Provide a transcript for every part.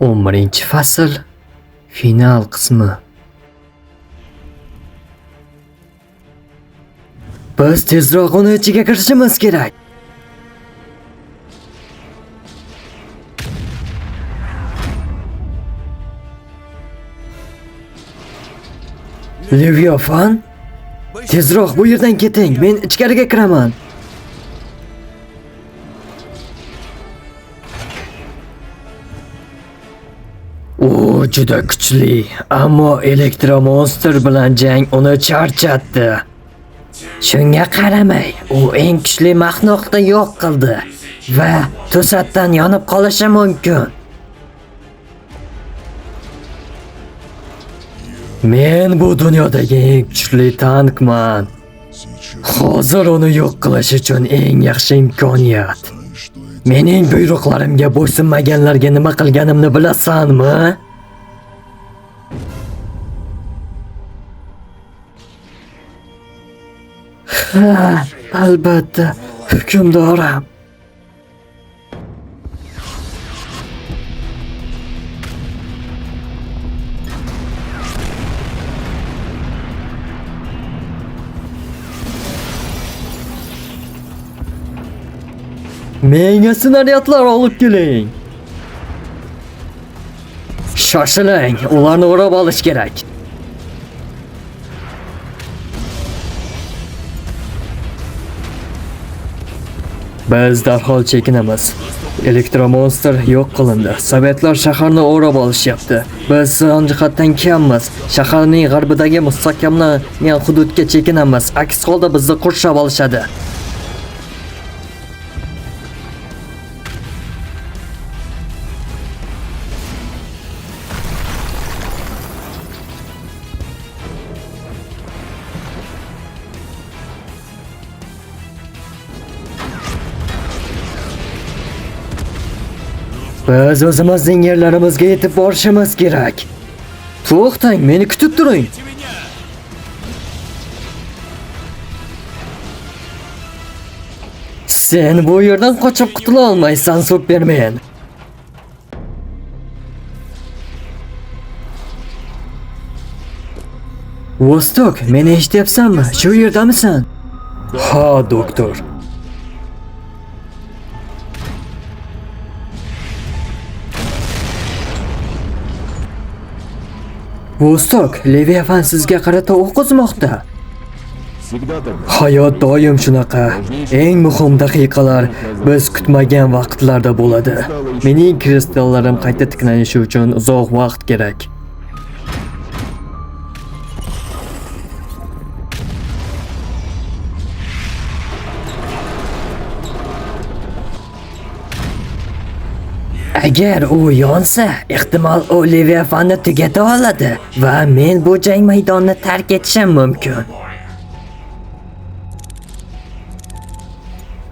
11-fasl final qismi. Biz tezroq uni ichiga kirishimiz kerak. Leviathan, tezroq bu yerdan keting. Men ichkariga kiraman. U juda kuchli, ammo elektromonster bilan jang uni charchatdi. Shunga qaramay, u eng kuchli mahluqni yo'q qildi va to'satdan yonib qolishi mumkin. Men bu dunyodagi eng kuchli tankman. Hozir uni yo'q qilish uchun eng yaxshi imkoniyat. Mening buyruqlarimga bo'ysunmaganlarga nima qilganimni bilasanmi? Ha, albatta, hukmdorim. Menga snaryadlar olib keling. Shoshiling, ularni o'rab olish kerak. Biz darhol chekinamiz. Elektromonster yo'q qilindi. Sovetlar shaharni o'rab olishyapti. Biz son jihatdan kammiz. Shaharning g'arbidagi mustahkamlangan hududga chekinamiz. Aks holda bizni qurshab olishadi. Biz o'zimizning yerlarimizga yetib borishimiz kerak. To'xtang, meni kutib turing. Sen bu yerdan qochib qutula olmaysan, Superman. Vostok, meni eshityapsanmi? Shu yerdamisan? Ha, doktor. Vostok, Leviathan sizga qarata o'q uzmoqda. Hayot doim shunaqa. Eng muhim daqiqalar biz kutmagan vaqtlarda bo'ladi. Mening kristallarim qayta tiklanishi uchun uzoq vaqt kerak. Agar u yonsa, ehtimol u Leviathanni tugata oladi va men bu jang maydonini tark etishim mumkin.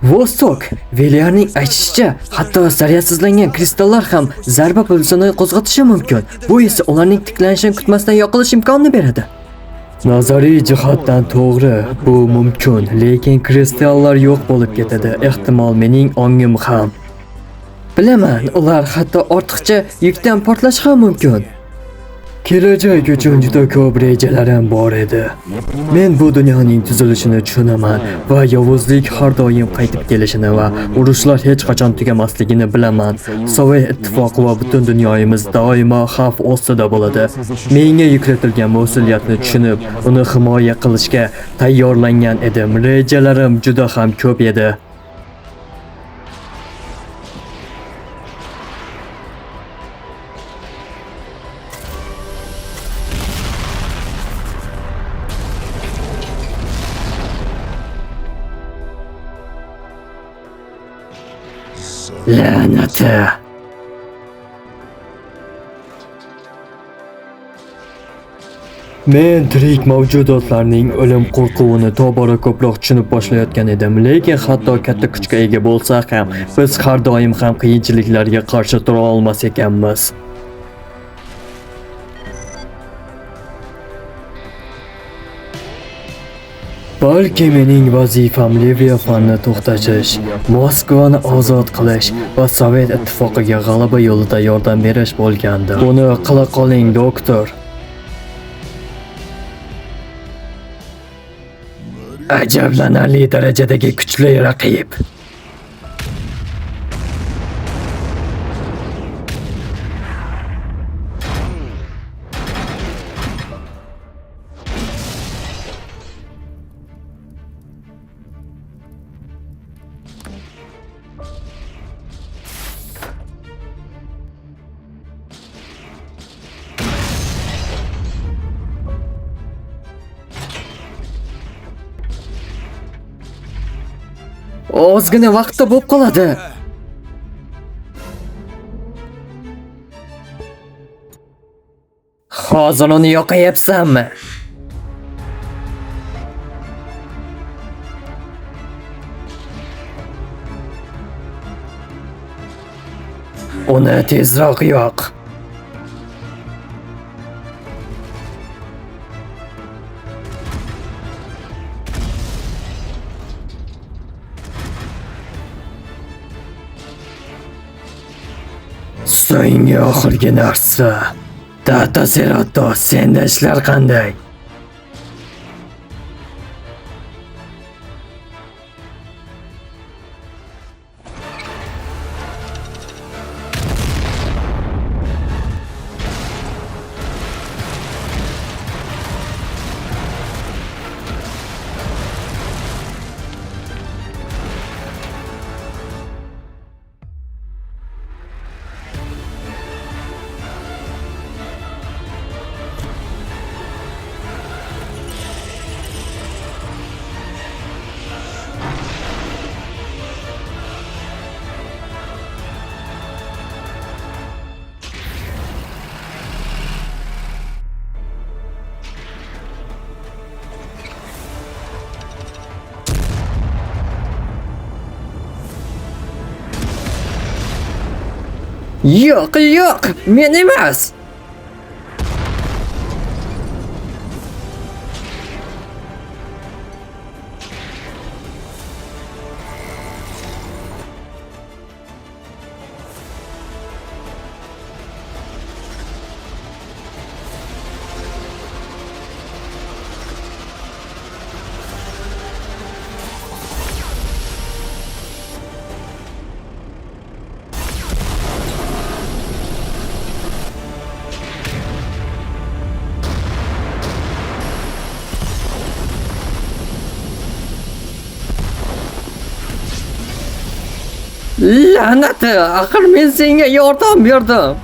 Vostok, Veliarning aytishicha, hatto zaryasizlangan kristallar ham zarba pulsini qo'zg'atishi mumkin. Bu esa ularning tiklanishini kutmasdan yo'qolish imkonini beradi. Nazariy jihatdan to'g'ri, bu mumkin, lekin kristallar yo'q bo'lib ketadi. Ehtimol mening ongim ham. Bilaman, ular hatto ortiqcha yukdan portlashi ham mumkin. Kelajak uchun juda ko'p rejalarim bor edi. Men bu dunyoning tuzilishini tushunaman va yovuzlik har doim qaytib kelishini va urushlar hech qachon tugamasligini bilaman. Sovet ittifoqi va butun dunyomiz doimo xavf ostida bo'ladi. Menga yuklatilgan mas'uliyatni tushunib, uni himoya qilishga tayyorlangan edim. Rejalarim juda ham ko'p edi. La'nati. Men tirik mavjudotlarning o'lim qo'rquvini tobora ko'proq tushunib boshlayotgan edim, lekin hatto katta kuchga ega bo'lsak ham, biz har doim ham qiyinchiliklarga qarshi tura olmas ekanmiz. balki mening vazifam Leviafanni to'xtatish, Moskvani ozod qilish va Sovet ittifoqiga g'alaba yo'lida yordam berish bo'lgandi. Buni qila qoling, doktor. Ajablanarli darajadagi kuchli raqib. Ozgina vaqtda bo'lib qoladi. Hozir uni yoqayapsanmi? Uni tezroq yoq. So'nggi oxirgi narsa. Data Zerato, senda ishlar qanday? Yo'q, men emas. La'nati, axir men senga yordam berdim.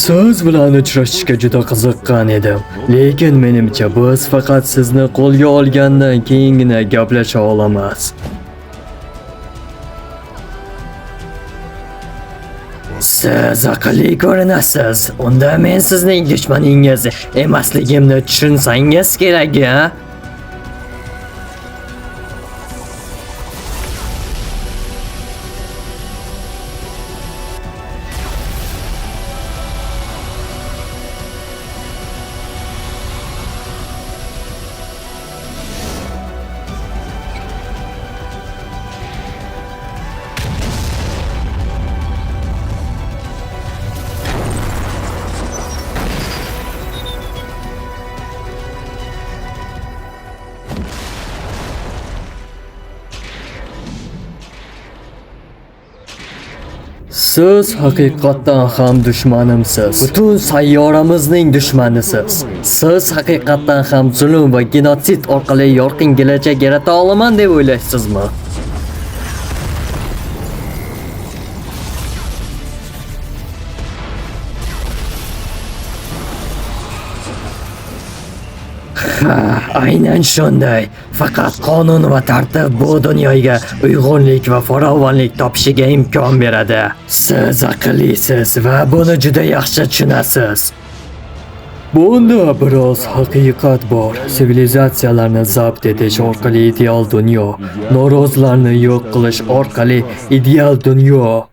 Siz bilan uchrashishga juda qiziqqan edim, lekin menimcha biz faqat sizni qo'lga olgandan keyingina gaplasha olamiz. Siz aqlli ko'rinasiz. Unda men sizning dushmaningiz emasligimni tushunsangiz kerak-a? Siz haqiqatdan ham dushmanimsiz. Butun sayyoramizning dushmanisiz. Siz haqiqatdan ham zulm va genotsid orqali yorqin kelajak yarata olaman deb o'ylaysizmi? Ha, aynan shunday. Faqat qonun va tartib bu dunyoga uyg'unlik va farovonlik topishiga imkon beradi. Siz aqllisiz va buni juda yaxshi tushunasiz. Bunda biroz haqiqat bor. Sivilizatsiyalarni zabt etish orqali ideal dunyo, norozilarni yo'q qilish orqali ideal dunyo.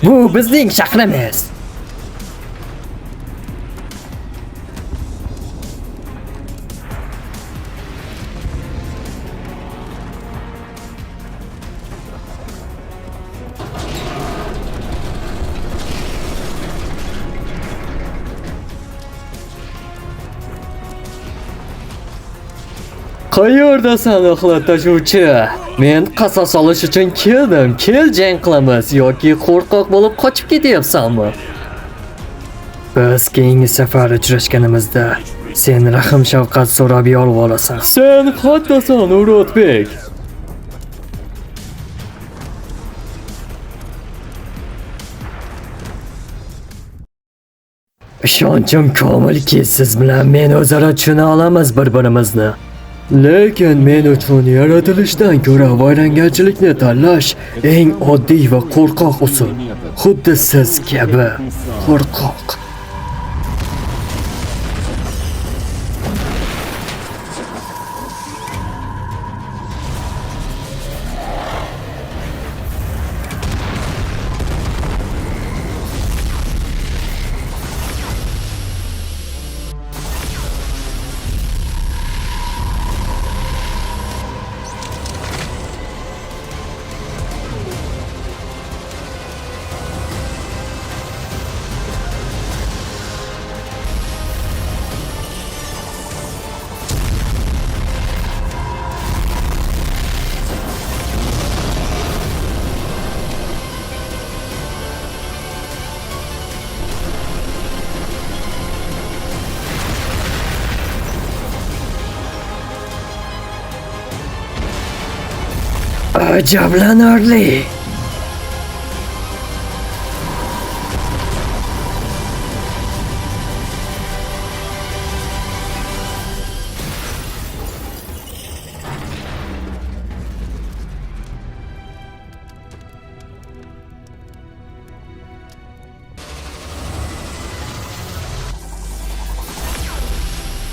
Bu bizning shahrimiz. Qayerdasan axlat tashuvchi? Men qasos olish uchun keldim. Kel jang qilamiz yoki qo'rqoq bo'lib qochib ketyapsanmi? Biz keyingi safar uchrashganimizda sen rahim shafqat so'rab yolg'iz olasan. Sen qayerdasan, Murodbek? Ishonchim komilki, siz bilan men o'zaro tushuna olamiz bir-birimizni. Lekin men uchun yaratilishdan ko'ra vayrongarchilikni tanlash eng oddiy va qo'rqoq usul. Xuddi siz kabi qo'rqoq. Ajablanarli.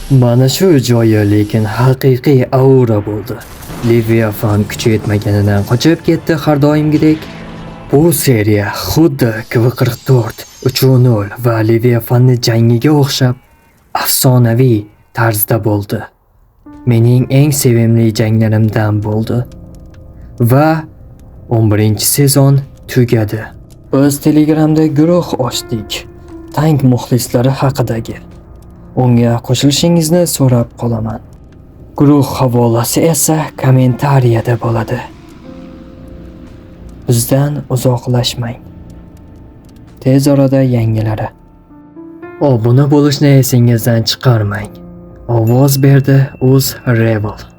Mana shu joyi lekin haqiqiy aura bo'ldi. Leviathan kuchi yetmaganidan qochib ketdi har doimgidek. Bu seriya xuddi KV44, 3.0 va Leviathanni jangiga o'xshab afsonaviy tarzda bo'ldi. Mening eng sevimli janglarimdan bo'ldi. Va 11-sezon tugadi. Biz Telegramda guruh ochdik. Tank muxlislari haqidagi. Unga qo'shilishingizni so'rab qolaman. Guruh havolasi esa kommentariyada bo'ladi. Bizdan uzoqlashmang. Tez orada yangilari. Obuna bo'lishni esingizdan chiqarmang. Ovoz berdi Uz Rebel.